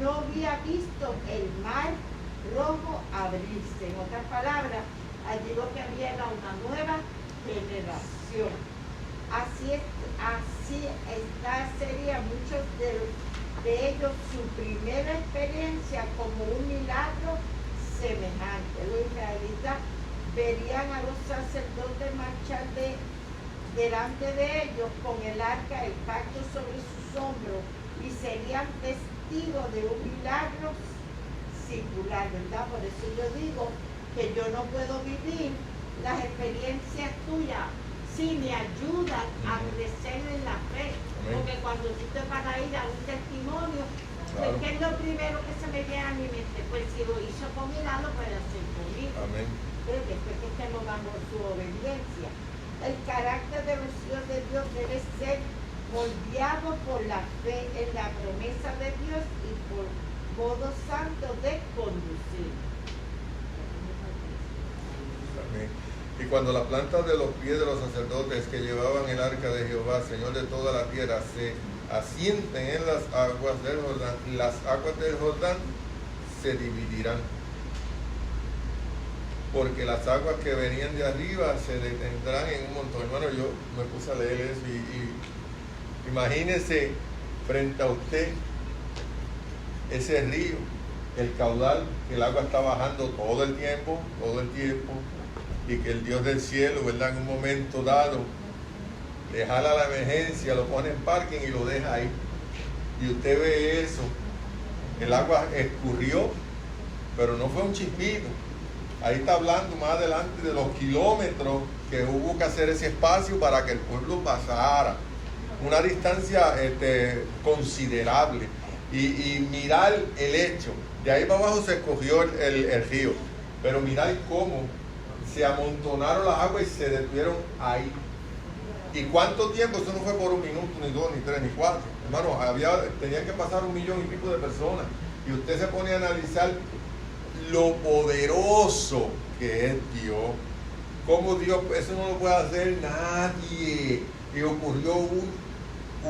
no había visto el mar rojo abrirse. En otras palabras, allí lo que había era una nueva generación. Así sería muchos de ellos su primera experiencia como un milagro semejante. Los israelitas verían a los sacerdotes marchar delante de ellos con el arca del pacto sobre sus hombros y serían testigos de un milagro singular, ¿verdad? Por eso yo digo que yo no puedo vivir las experiencias tuyas si me ayudan a crecer en la fe. Porque cuando tú te vas a ir a un testimonio, pues, ¿qué es lo primero que se me viene a mi mente? Pues si lo hizo con mi lado, puede hacer conmigo. Amén. Después que estemos bajo su obediencia. El carácter de los hijos de Dios debe ser moldeado por la fe en la promesa de Dios y por modo santo de conducir. Amén. Y cuando las plantas de los pies de los sacerdotes que llevaban el arca de Jehová, Señor de toda la tierra, se asienten en las aguas del Jordán, las aguas del Jordán se dividirán. Porque las aguas que venían de arriba se detendrán en un montón. Hermano, yo me puse a leer eso y imagínese frente a usted ese río, el caudal, que el agua está bajando todo el tiempo, y que el Dios del cielo, ¿verdad?, en un momento dado le jala la emergencia, lo pone en parking y lo deja ahí. Y usted ve eso, el agua escurrió, pero no fue un chispito. Ahí está hablando más adelante de los kilómetros que hubo que hacer ese espacio para que el pueblo pasara. Una distancia considerable. Y mirar el hecho. De ahí para abajo se escogió el río. Pero mirar cómo se amontonaron las aguas y se detuvieron ahí. ¿Y cuánto tiempo? Eso no fue por un minuto, ni dos, ni tres, ni cuatro. Hermano, tenían que pasar 1 millón y pico de personas. Y usted se pone a analizar lo poderoso que es Dios. Como Dios, eso no lo puede hacer nadie. Y ocurrió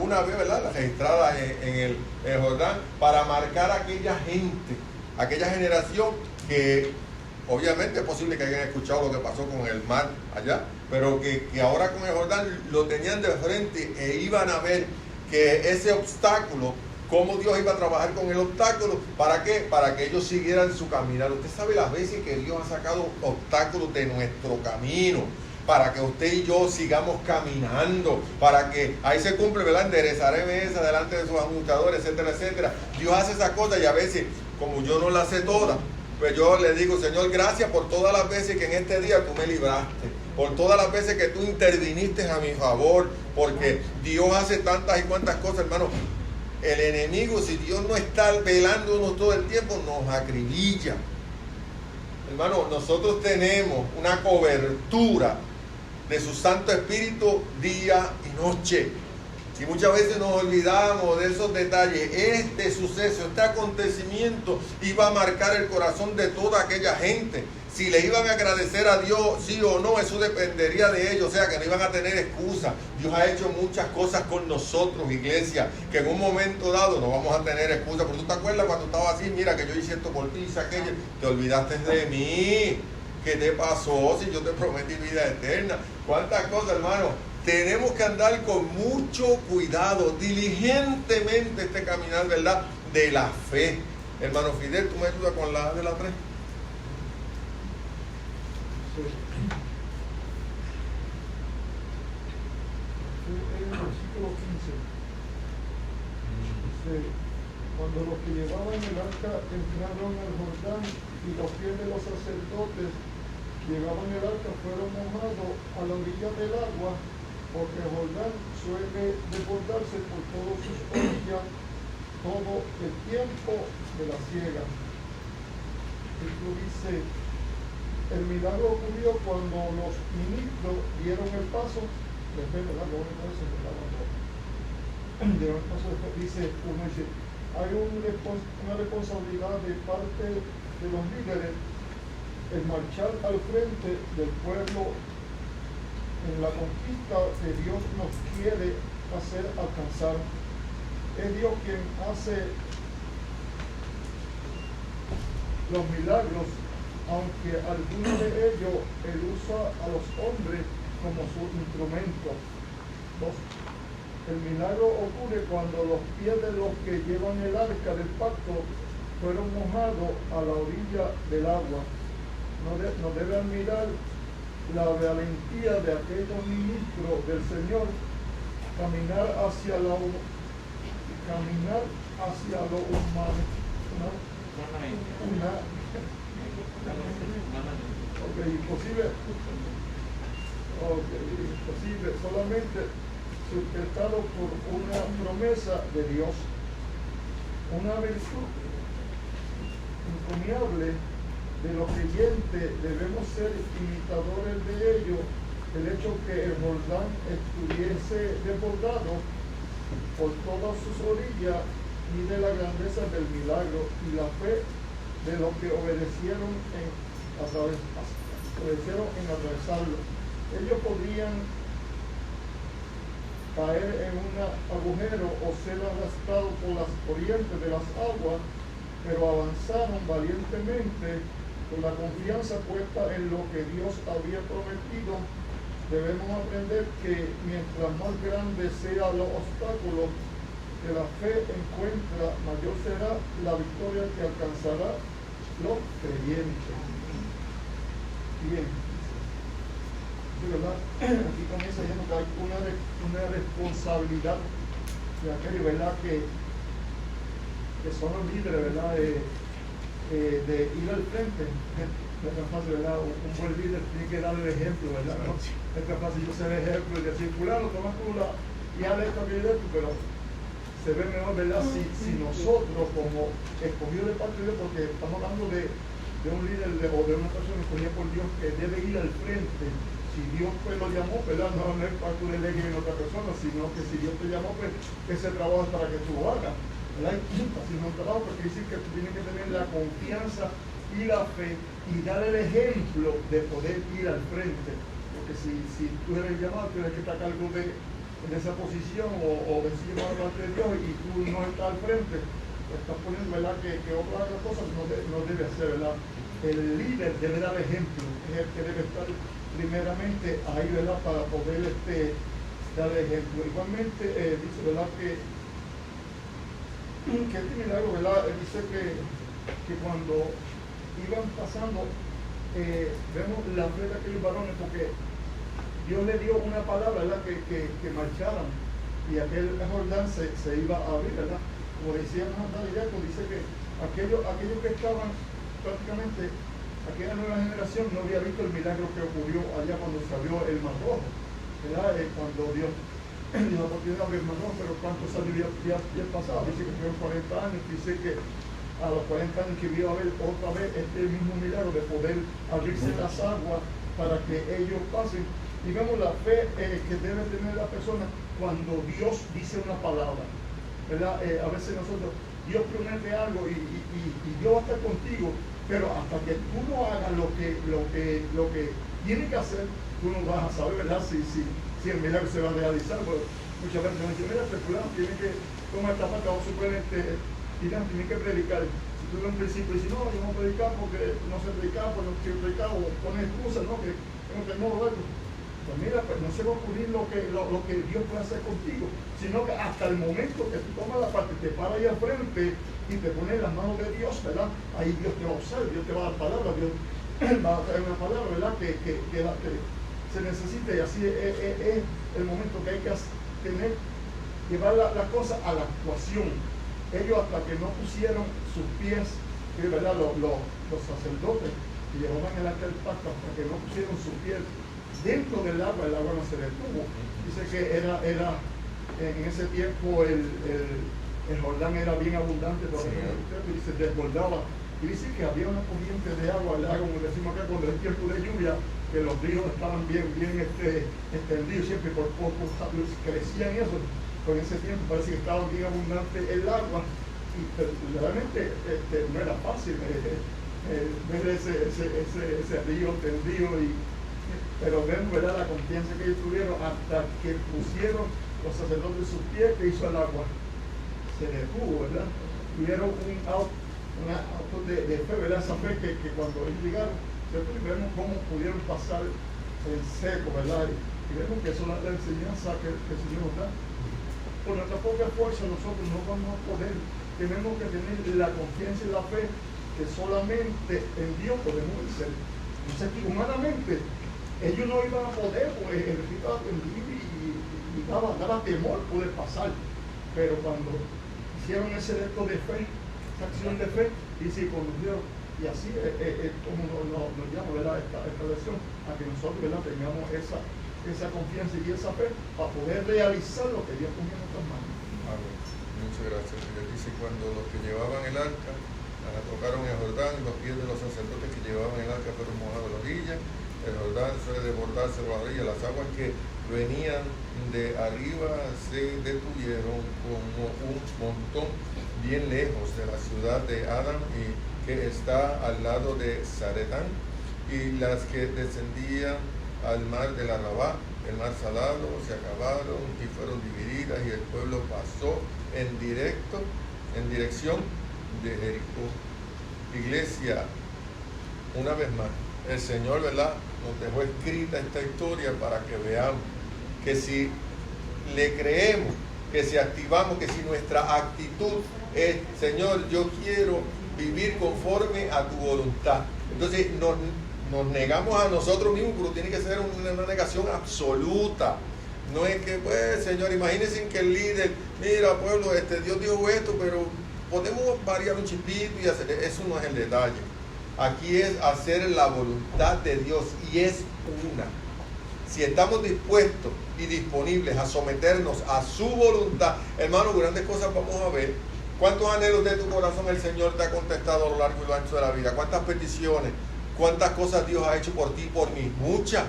una vez, ¿verdad?, la registrada en el Jordán, para marcar a aquella gente, aquella generación que obviamente es posible que hayan escuchado lo que pasó con el mar allá, pero que ahora con el Jordán lo tenían de frente e iban a ver que ese obstáculo, cómo Dios iba a trabajar con el obstáculo. ¿Para qué? Para que ellos siguieran su caminar. Usted sabe las veces que Dios ha sacado obstáculos de nuestro camino, para que usted y yo sigamos caminando, para que ahí se cumple, ¿verdad? Enderezaré mesa delante de sus ajustadores, etcétera, etcétera. Dios hace esas cosas y a veces, como yo no las sé todas, pues yo le digo, Señor, gracias por todas las veces que en este día tú me libraste, por todas las veces que tú interviniste a mi favor, porque Dios hace tantas y cuantas cosas, hermano. El enemigo, si Dios no está velándonos todo el tiempo, nos acribilla. Hermano, nosotros tenemos una cobertura de su Santo Espíritu día y noche. Y muchas veces nos olvidamos de esos detalles. Este suceso, este acontecimiento iba a marcar el corazón de toda aquella gente. Si le iban a agradecer a Dios, sí o no, eso dependería de ellos. O sea, que no iban a tener excusa. Dios ha hecho muchas cosas con nosotros, iglesia, que en un momento dado no vamos a tener excusa. Pero tú te acuerdas cuando estaba así, mira que yo hice esto por ti, hice aquello, te olvidaste de mí. ¿Qué te pasó si yo te prometí vida eterna? ¿Cuántas cosas, hermano? Tenemos que andar con mucho cuidado, diligentemente este caminar, ¿verdad? De la fe. Hermano Fidel, ¿tú me ayudas con la de la 3? En el versículo 15 dice: cuando los que llevaban el arca entraron al Jordán y los pies de los sacerdotes llevaban el arca fueron mojados a la orilla del agua, porque el Jordán suele desbordarse por todas sus orillas todo el tiempo de la siega. Esto dice: el milagro ocurrió cuando los ministros dieron el paso, después, ¿verdad? Dieron el paso, después dice, uno dice, hay una responsabilidad de parte de los líderes el marchar al frente del pueblo en la conquista que Dios nos quiere hacer alcanzar. Es Dios quien hace los milagros, aunque algunos de ellos Él usa a los hombres como su instrumento. El milagro ocurre cuando los pies de los que llevan el arca del pacto fueron mojados a la orilla del agua. Nos debe admirar la valentía de aquellos ministros del Señor, caminar hacia lo humano, imposible, solamente sustentado por una promesa de Dios, una virtud encomiable de los creyentes. Debemos ser imitadores de ello. El hecho que el Jordán estuviese desbordado por todas sus orillas y de la grandeza del milagro y la fe de los que obedecieron en atravesarlo. Ellos podrían caer en un agujero o ser arrastrados por las corrientes de las aguas, pero avanzaron valientemente con la confianza puesta en lo que Dios había prometido. Debemos aprender que mientras más grandes sean los obstáculos que la fe encuentra, mayor será la victoria que alcanzará los creyentes. Bien, sí, ¿verdad? Aquí comienza diciendo que hay una responsabilidad de aquellos, ¿verdad? Que son los líderes, ¿verdad? De ir al frente. No es tan fácil, ¿verdad? Un buen líder tiene que darle el ejemplo, ¿verdad? ¿No? Es tan fácil yo ser el ejemplo y decir, fulano, toma tú y haz esto, aquello, esto, pero se ve mejor, ¿verdad? Si nosotros, como escogidos de parte de Dios, porque estamos hablando de un líder o de una persona escogida por Dios que debe ir al frente. Si Dios pues lo llamó, ¿verdad? No es para que tú delegues en otra persona, sino que si Dios te llamó, pues ese trabajo es para que tú lo hagas, ¿verdad? Si no un trabajo, porque dice que tú tienes que tener la confianza y la fe y dar el ejemplo de poder ir al frente. Porque si tú eres llamado, tienes que estar a cargo de esa posición o decir llamado delante de Dios y tú no estás al frente, estás poniendo, ¿verdad? Que otra cosa no debe hacer, ¿verdad? el líder debe dar ejemplo, es el que debe estar primeramente ahí, ¿verdad? Para poder dar ejemplo. Igualmente dice, ¿verdad? Que este milagro, ¿verdad? Dice que cuando iban pasando, vemos la fe de aquellos varones, porque Dios le dio una palabra, ¿verdad? Que marcharan, y aquel Jordán se iba a abrir, ¿verdad? Como decía Nathan Jacob, dice que aquellos que estaban prácticamente, aquella nueva generación no había visto el milagro que ocurrió allá cuando se abrió el Mar Rojo, ¿verdad? Cuando Dios dio la oportunidad de abrir el Mar Rojo, pero ¿cuántos años había pasado? Dice que fueron 40 años, dice que a los 40 años que iba a haber otra vez este mismo milagro de poder abrirse las aguas para que ellos pasen. Y vemos la fe que debe tener la persona cuando Dios dice una palabra, ¿verdad? A veces nosotros, Dios promete algo y Dios va a estar contigo, pero hasta que tú no hagas lo que tiene que hacer, tú no vas a saber, ¿verdad? Si el milagro se va a realizar. Pues, muchas veces me dicen, mira, el fulano tiene que tomar esta parte, o suplente, tiene que predicar. Si tú en un principio dices, no, yo no predicar porque no sé predicar, pues no quiero predicar, o pones excusas, ¿no? Que no tengo verlo. Pues mira, pues no se va a ocurrir lo que Dios puede hacer contigo, sino que hasta el momento que tú tomas la parte, te paras ahí al frente y te pones en las manos de Dios, ¿verdad? Ahí Dios te va a usar, Dios te va a dar palabra, Dios va a traer una palabra, ¿verdad? Que se necesita, y así es el momento que hay que tener, llevar la cosa a la actuación. Ellos hasta que no pusieron sus pies, ¿verdad? Los sacerdotes que llevaban el arca del pacto, hasta que no pusieron sus pies dentro del agua, el agua no se detuvo. Dice que era en ese tiempo el Jordán era bien abundante, y se desbordaba. Y dice que había una corriente de agua, como decimos acá, cuando es tiempo de lluvia, que los ríos estaban bien extendidos, siempre por poco crecían eso. Pero en ese tiempo parece que estaba bien abundante el agua, y realmente no era fácil ver ese río tendido, pero vemos, ¿verdad?, la confianza que ellos tuvieron hasta que pusieron los sacerdotes sus pies, que hizo el agua. Se detuvo, ¿verdad? Tuvieron un auto de fe, ¿verdad? Esa fe que cuando ellos llegaron, ¿cierto? Y vemos cómo pudieron pasar en seco, ¿verdad? Y vemos que eso es la enseñanza que el Señor nos da. Por nuestra propia fuerza nosotros no vamos a poder. Tenemos que tener la confianza y la fe que solamente en Dios podemos vencer. Entonces, humanamente, ellos no iban a poder, pues el Espíritu estaba tendido y daba temor poder pasar. Pero cuando hicieron ese acto de fe, esa acción de fe, y se convirtió, y así es como nos llama, ¿verdad?, esta lección, a que nosotros, ¿verdad?, tengamos esa confianza y esa fe para poder realizar lo que Dios pone en nuestras manos. Amén. Muchas gracias. Dios dice, cuando los que llevaban el arca tocaron el Jordán, los pies de los sacerdotes que llevaban el arca fueron mojados a la orilla. El Jordán suele desbordarse a la orilla. Las aguas que venían de arriba se detuvieron como un montón bien lejos de la ciudad de Adam, y que está al lado de Zaretán, y las que descendían al mar del Arabá, el mar salado, se acabaron y fueron divididas, y el pueblo pasó en dirección de Jericó. Iglesia, una vez más, el Señor, ¿verdad?, nos dejó escrita esta historia para que veamos que si le creemos, que si activamos, que si nuestra actitud es, Señor, yo quiero vivir conforme a tu voluntad. Entonces nos negamos a nosotros mismos, pero tiene que ser una negación absoluta. No es que, pues, Señor, imagínense que el líder, mira, pueblo, Dios dijo esto, pero podemos variar un chispito y hacer, eso no es el detalle. Aquí es hacer la voluntad de Dios, y es una. Si estamos dispuestos y disponibles a someternos a su voluntad, hermano, grandes cosas vamos a ver. ¿Cuántos anhelos de tu corazón el Señor te ha contestado a lo largo y lo ancho de la vida? ¿Cuántas peticiones? ¿Cuántas cosas Dios ha hecho por ti y por mí? Muchas.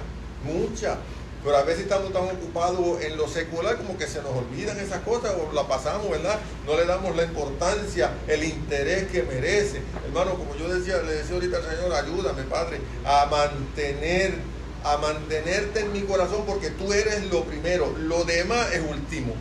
Pero a veces estamos tan ocupados en lo secular como que se nos olvidan esas cosas, o la pasamos, ¿verdad? No le damos la importancia, el interés que merece. Hermano, como yo le decía ahorita al Señor, ayúdame, Padre, a mantenerte en mi corazón, porque tú eres lo primero, lo demás es último.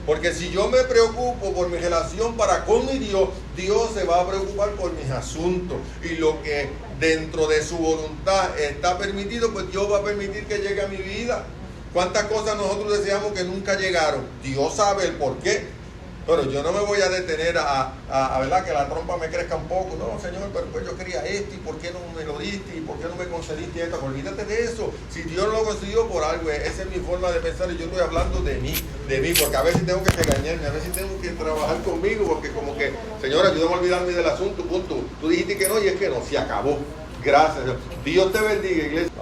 Porque si yo me preocupo por mi relación para con mi Dios, Dios se va a preocupar por mis asuntos. Y lo que dentro de su voluntad está permitido, pues Dios va a permitir que llegue a mi vida. ¿Cuántas cosas nosotros deseamos que nunca llegaron? Dios sabe el por qué. Pero yo no me voy a detener a ¿verdad? Que la trompa me crezca un poco. No, Señor, pero pues yo quería esto, ¿y por qué no me lo diste? ¿Y por qué no me concediste esto? Olvídate de eso. Si Dios no lo concedió por algo, esa es mi forma de pensar y yo estoy hablando de mí, porque a veces tengo que regañarme, a veces tengo que trabajar conmigo, porque como que, Señor, ayúdame a olvidarme del asunto, punto. Tú dijiste que no y es que no, se acabó. Gracias. Dios te bendiga, iglesia.